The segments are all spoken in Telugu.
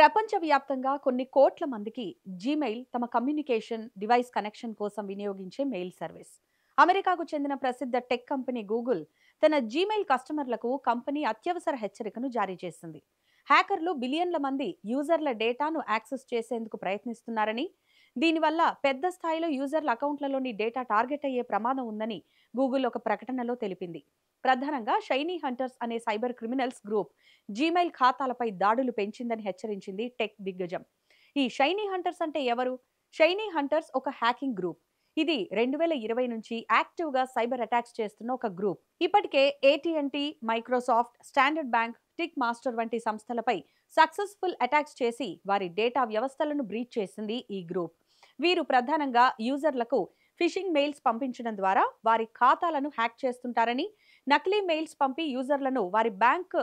ప్రపంచవ్యాప్తంగా కొన్ని కోట్ల మందికి జీమెయిల్ తమ కమ్యూనికేషన్ డివైస్ కనెక్షన్ కోసం వినియోగించే మెయిల్ సర్వీస్. అమెరికాకు చెందిన ప్రసిద్ధ టెక్ కంపెనీ గూగుల్ తన జీమెయిల్ కస్టమర్లకు కంపెనీ అత్యవసర హెచ్చరికను జారీ చేసింది. హ్యాకర్లు బిలియన్ల మంది యూజర్ల డేటాను యాక్సెస్ చేసేందుకు ప్రయత్నిస్తున్నారని, దీనివల్ల పెద్ద స్థాయిలో యూజర్ల అకౌంట్లలోని డేటా టార్గెట్ అయ్యే ప్రమాదం ఉందని గూగుల్ ఒక ప్రకటనలో తెలిపింది. ప్రధానంగా షైనీ హంటర్స్ అనే సైబర్ క్రిమినల్స్ గ్రూప్ జీమెయిల్ ఖాతాలపై దాడులు పెంచిందని హెచ్చరించింది టెక్ దిగ్గజం. ఈ షైనీ హంటర్స్ అంటే ఎవరు? షైనీ హంటర్స్ ఒక హ్యాకింగ్ గ్రూప్. ఇది 2020 నుంచి యాక్టివ్గా సైబర్ అటాక్స్ చేస్తున్న ఒక గ్రూప్. ఇప్పటికే AT and T, Microsoft, Standard bank, Ticketmaster వంటి సంస్థలపై సక్సెస్ఫుల్ అటాక్స్ చేసి వారి డేటా వ్యవస్థలను బ్రీచ్ చేసింది ఈ గ్రూప్. వీరు ప్రధానంగా యూజర్లకు ఫిషింగ్ మెయిల్స్ పంపించడం ద్వారా వారి ఖాతాలను హ్యాక్ చేస్తుంటారని, నకిలీ మెయిల్స్ పంపి యూజర్లను వారి బ్యాంక్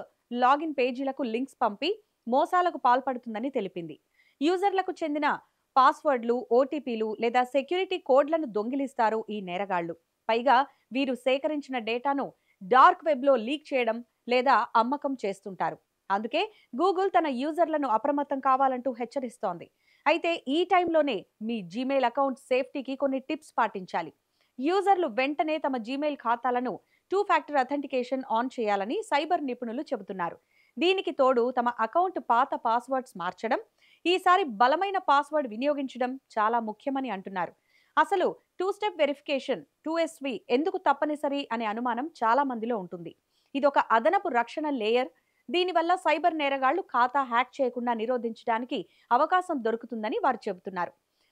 లాగిన్ పేజీలకు లింక్స్ పంపి మోసాలకు పాల్పడుతుందని తెలిపింది. యూజర్లకు చెందిన పాస్వర్డ్లు, ఓటీపీలు లేదా సెక్యూరిటీ కోడ్లను దొంగిలిస్తారు ఈ నేరగాళ్లు. పైగా వీరు సేకరించిన డేటాను డార్క్ వెబ్లో లీక్ చేయడం లేదా అమ్మకం చేస్తుంటారు. అందుకే గూగుల్ తన యూజర్లను అప్రమత్తం కావాలంటూ హెచ్చరిస్తోంది. అయితే ఈ టైంలోనే మీ జీమెయిల్ అకౌంట్ సేఫ్టీకి కొన్ని టిప్స్ పాటించాలి. యూజర్లు వెంటనే తమ జీమెయిల్ ఖాతాలను 2 ఫ్యాక్టర్ అథెంటికేషన్ ఆన్ చేయాలని సైబర్ నిపుణులు చెబుతున్నారు. దీనికి తోడు తమ అకౌంట్ పాత పాస్వర్డ్స్ మార్చడం, ఈసారి బలమైన పాస్వర్డ్ వినియోగించడం చాలా ముఖ్యమని అంటున్నారు. అసలు 2 స్టెప్ వెరిఫికేషన్ 2SV ఎందుకు తప్పనిసరి అనే అనుమానం చాలా మందిలో ఉంటుంది. ఇదొక అదనపు రక్షణ లేయర్. దీనివల్ల సైబర్ నేరగాళ్లు ఖాతా హ్యాక్ చేయకుండా నిరోధించడానికి అవకాశం దొరుకుతుందని వారు చెబుతున్నారు.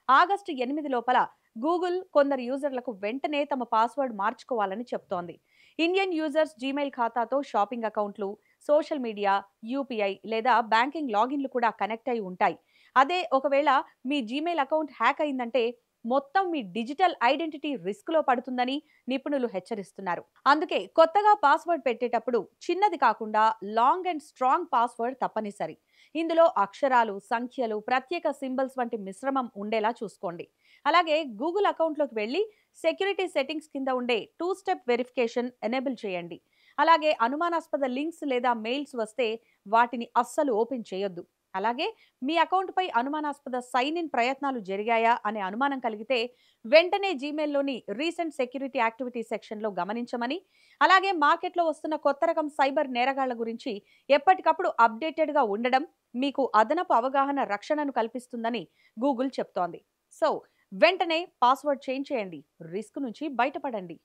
ఆగస్టు 8 లోపల గూగుల్ కొందరు యూజర్లకు వెంటనే తమ పాస్వర్డ్ మార్చుకోవాలని చెప్తోంది. ఇండియన్ యూజర్స్ జీమెయిల్ ఖాతాతో షాపింగ్ అకౌంట్లు, సోషల్ మీడియా, యూపీఐ లేదా బ్యాంకింగ్ లాగిన్లు కూడా కనెక్ట్ అయి ఉంటాయి. అదే ఒకవేళ మీ జీమెయిల్ అకౌంట్ హ్యాక్ అయిందంటే మొత్తం మీ డిజిటల్ ఐడెంటిటీ రిస్క్లో పడుతుందని నిపుణులు హెచ్చరిస్తున్నారు. అందుకే కొత్తగా పాస్వర్డ్ పెట్టేటప్పుడు చిన్నది కాకుండా లాంగ్ అండ్ స్ట్రాంగ్ పాస్వర్డ్ తప్పనిసరి. ఇందులో అక్షరాలు, సంఖ్యలు, ప్రత్యేక సింబల్స్ వంటి మిశ్రమం ఉండేలా చూసుకోండి. అలాగే గూగుల్ అకౌంట్లోకి వెళ్ళి సెక్యూరిటీ సెట్టింగ్స్ కింద ఉండే 2 స్టెప్ వెరిఫికేషన్ ఎనేబుల్ చేయండి. అలాగే అనుమానాస్పద లింక్స్ లేదా మెయిల్స్ వస్తే వాటిని అస్సలు ఓపెన్ చేయొద్దు. అలాగే మీ అకౌంట్పై అనుమానాస్పద సైన్ ఇన్ ప్రయత్నాలు జరిగాయా అనే అనుమానం కలిగితే వెంటనే జీమెయిల్లోని రీసెంట్ సెక్యూరిటీ యాక్టివిటీ సెక్షన్లో గమనించమని, అలాగే మార్కెట్లో వస్తున్న కొత్త రకం సైబర్ నేరగాళ్ల గురించి ఎప్పటికప్పుడు అప్డేటెడ్గా ఉండడం మీకు అదనపు అవగాహన, రక్షణను కల్పిస్తుందని గూగుల్ చెప్తోంది. సో వెంటనే పాస్వర్డ్ చేంజ్ చేయండి, రిస్క్ నుంచి బయటపడండి.